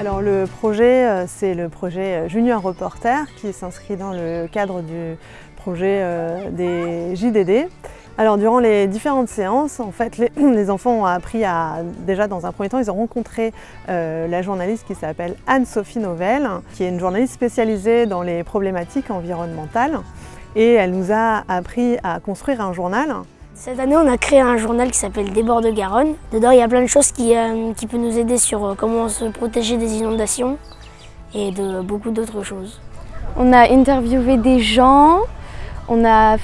Alors le projet, c'est le projet Junior Reporter qui s'inscrit dans le cadre du projet des JDD. Alors durant les différentes séances, en fait, les enfants ont appris déjà dans un premier temps, ils ont rencontré la journaliste qui s'appelle Anne-Sophie Novelle, qui est une journaliste spécialisée dans les problématiques environnementales. Et elle nous a appris à construire un journal. Cette année, on a créé un journal qui s'appelle Des bords de Garonne. Dedans, il y a plein de choses qui peuvent nous aider sur comment se protéger des inondations et de beaucoup d'autres choses. On a interviewé des gens, on a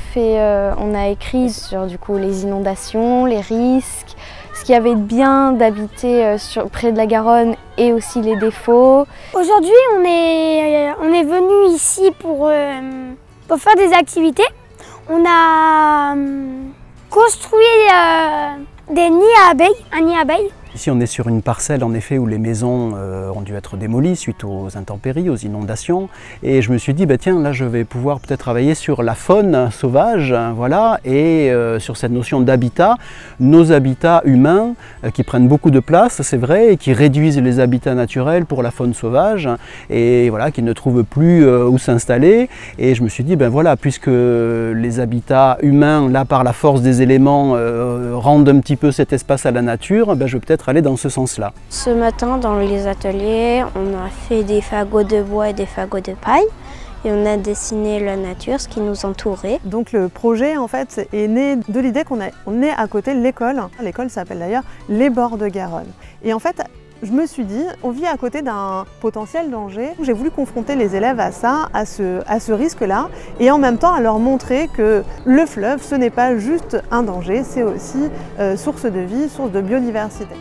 écrit sur les inondations, les risques, ce qu'il y avait de bien d'habiter près de la Garonne et aussi les défauts. Aujourd'hui, on est venu ici pour faire des activités. On a construit des nids à abeilles, un nid à abeilles. Ici on est sur une parcelle en effet où les maisons ont dû être démolies suite aux intempéries, aux inondations. Et je me suis dit, tiens, là je vais pouvoir peut-être travailler sur la faune sauvage, voilà, et sur cette notion d'habitat, nos habitats humains qui prennent beaucoup de place, c'est vrai, et qui réduisent les habitats naturels pour la faune sauvage, et voilà, qui ne trouvent plus où s'installer. Et je me suis dit, voilà, puisque les habitats humains, là par la force des éléments, rendent un petit peu cet espace à la nature, je vais peut-être aller dans ce sens-là. Ce matin, dans les ateliers, on a fait des fagots de bois et des fagots de paille et on a dessiné la nature, ce qui nous entourait. Donc le projet en fait est né de l'idée qu'on est à côté de l'école. L'école s'appelle d'ailleurs Les bords de Garonne. Et en fait, je me suis dit, on vit à côté d'un potentiel danger. J'ai voulu confronter les élèves à ça, à ce risque-là, et en même temps à leur montrer que le fleuve, ce n'est pas juste un danger, c'est aussi source de vie, source de biodiversité.